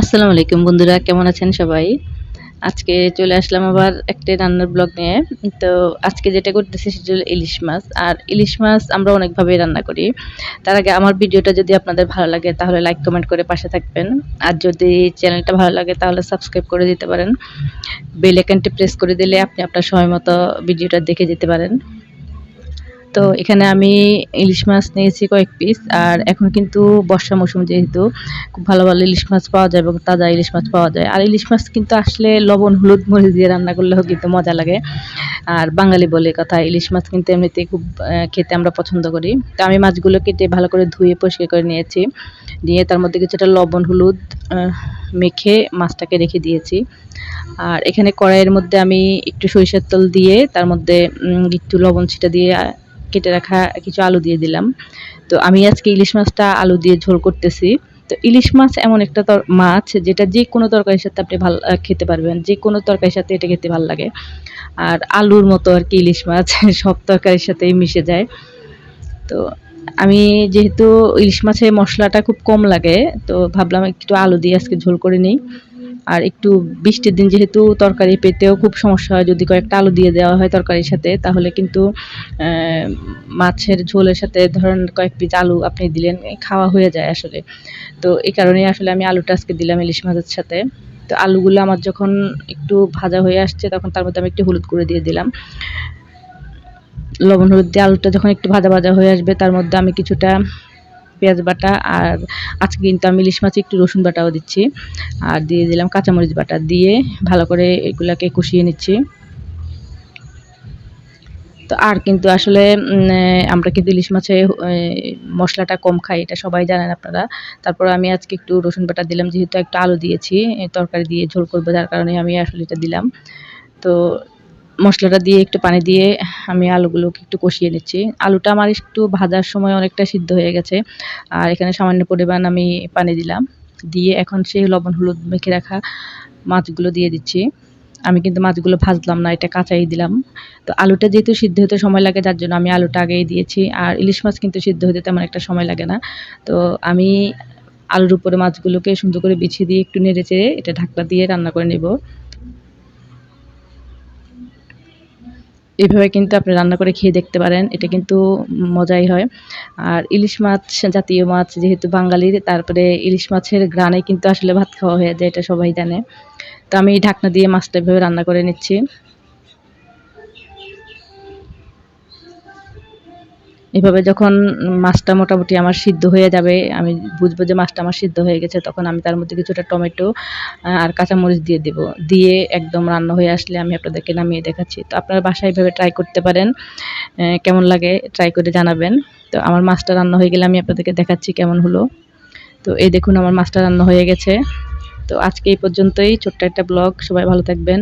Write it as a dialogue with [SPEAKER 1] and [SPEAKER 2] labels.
[SPEAKER 1] আসসালামু আলাইকুম বন্ধুরা, কেমন আছেন সবাই? আজকে চলে আসলাম আবার একটি রান্নার ব্লগ নিয়ে। তো আজকে যেটা করতেছি সেটা হলো ইলিশ মাছ। আর ইলিশ মাছ আমরা অনেকভাবেই রান্না করি। তার আগে আমার ভিডিওটা যদি আপনাদের ভালো লাগে তাহলে লাইক কমেন্ট করে পাশে থাকবেন। আর যদি চ্যানেলটা ভালো লাগে তাহলে সাবস্ক্রাইব করে দিতে পারেন। বেল আইকনটি প্রেস করে দিলে আপনি আপনার সময় মতো ভিডিওটা দেখে যেতে পারেন। তো এখানে আমি ইলিশ মাছ নিয়েছি কয়েক পিস। আর এখন কিন্তু বর্ষা মৌসুম, যেহেতু খুব ভালো ভালো ইলিশ মাছ পাওয়া যায় এবং তাজা ইলিশ মাছ পাওয়া যায়। আর ইলিশ মাছ কিন্তু আসলে লবণ হলুদ মরিচ দিয়ে রান্না করলেও কিন্তু মজা লাগে। আর বাঙালি বলে কথা, ইলিশ মাছ কিন্তু এমনিতেই খুব খেতে আমরা পছন্দ করি। তো আমি মাছগুলো কেটে ভালো করে ধুয়ে পরিষ্কার করে নিয়েছি। নিয়ে তার মধ্যে কিছুটা লবণ হলুদ মেখে মাছটাকে রেখে দিয়েছি। আর এখানে কড়াইয়ের মধ্যে আমি একটু সরিষার তেল দিয়ে তার মধ্যে একটু লবণ ছিটা দিয়ে কেটে রাখা কিছু আলু দিয়ে দিলাম। তো আমি আজকে ইলিশ মাছটা আলু দিয়ে ঝোল করতেছি। তো ইলিশ মাছ এমন একটা মাছ যেটা যে কোনো তরকারির সাথে আপনি খেতে পারবেন। যে কোনো তরকারির সাথে এটা খেতে ভালো লাগে। আর আলুর মতো আরকি ইলিশ মাছ সব তরকারির সাথেই মিশে যায়। তো আমি যেহেতু ইলিশ মাছের মশলাটা খুব কম লাগে, তো ভাবলাম একটু আলু দিয়ে আজকে ঝোল করে নিই। আর একটু বৃষ্টির দিন যেহেতু তরকারি পেতেও খুব সমস্যা হয়, যদি কয়েকটা আলু দিয়ে দেওয়া হয় তরকারির সাথে তাহলে কিন্তু মাছের ঝোলের সাথে ধরেন কয়েক পিস আলু আপনি দিলেন, খাওয়া হয়ে যায় আসলে। তো এই কারণেই আসলে আমি আলুটা আজকে দিলাম ইলিশ মাছের সাথে। তো আলুগুলো আমার যখন একটু ভাজা হয়ে আসছে তখন তার মধ্যে আমি একটু হলুদ গুঁড়ো দিয়ে দিলাম। লবণ হলুদ দিয়ে আলুটা যখন একটু ভাজা ভাজা হয়ে আসবে তার মধ্যে আমি কিছুটা পেঁয়াজ বাটা, আর আজকে কিন্তু আমি ইলিশ মাছে একটু রসুন বাটাও দিচ্ছি। আর দিয়ে দিলাম কাঁচামরিচ বাটা, দিয়ে ভালো করে এগুলাকে কষিয়ে নিচ্ছি। তো আর কিন্তু আসলে আমরা কিন্তু ইলিশ মাছে মশলাটা কম খাই, এটা সবাই জানেন আপনারা। তারপর আমি আজকে একটু রসুন বাটা দিলাম, যেহেতু একটু আলু দিয়েছি তরকারি দিয়ে ঝোল করবো, যার কারণে আমি আসলে এটা দিলাম। তো মশলাটা দিয়ে একটু পানি দিয়ে আমি আলুগুলোকে একটু কষিয়ে নিচ্ছি। আলুটা আমার একটু ভাজার সময় অনেকটা সিদ্ধ হয়ে গেছে। আর এখানে সামান্য পরিমাণ আমি পানি দিলাম। দিয়ে এখন সেই লবণ হলুদ মেখে রাখা মাছগুলো দিয়ে দিচ্ছি। আমি কিন্তু মাছগুলো ভাজলাম না, এটা কাঁচাই দিলাম। তো আলুটা যেহেতু সিদ্ধ হতে সময় লাগে যার জন্য আমি আলুটা আগেই দিয়েছি। আর ইলিশ মাছ কিন্তু সিদ্ধ হতে তেমন একটা সময় লাগে না। তো আমি আলুর উপরে মাছগুলোকে সুন্দর করে বিছিয়ে দিয়ে একটু নেড়েচেড়ে এটা ঢাকনা দিয়ে রান্না করে নেব। এভাবে কিন্তু আপনি রান্না করে খেয়ে দেখতে পারেন। এটা কিন্তু মজাই হয়। আর ইলিশ মাছ জাতীয় মাছ যেহেতু বাঙালির, তারপরে ইলিশ মাছের ঘ্রাণে কিন্তু আসলে ভাত খাওয়া হয়ে যায়, এটা সবাই জানে। তো আমি ঢাকনা দিয়ে মাছটা এভাবে রান্না করে নিচ্ছি। এভাবে যখন মাছটা মোটামুটি আমার সিদ্ধ হয়ে যাবে, আমি বুঝবো যে মাছটা আমার সিদ্ধ হয়ে গেছে, তখন আমি তার মধ্যে কিছুটা টমেটো আর কাঁচামরিচ দিয়ে দেব। দিয়ে একদম রান্না হয়ে আসলে আমি আপনাদেরকে নামিয়ে দেখাচ্ছি। তো আপনারা বাসায় এভাবে ট্রাই করতে পারেন। কেমন লাগে ট্রাই করে জানাবেন। তো আমার মাছটা রান্না হয়ে গেলে আমি আপনাদেরকে দেখাচ্ছি কেমন হলো। তো এই দেখুন আমার মাছটা রান্না হয়ে গেছে। তো আজকে এই পর্যন্তই, ছোট্ট একটা ব্লগ। সবাই ভালো থাকবেন।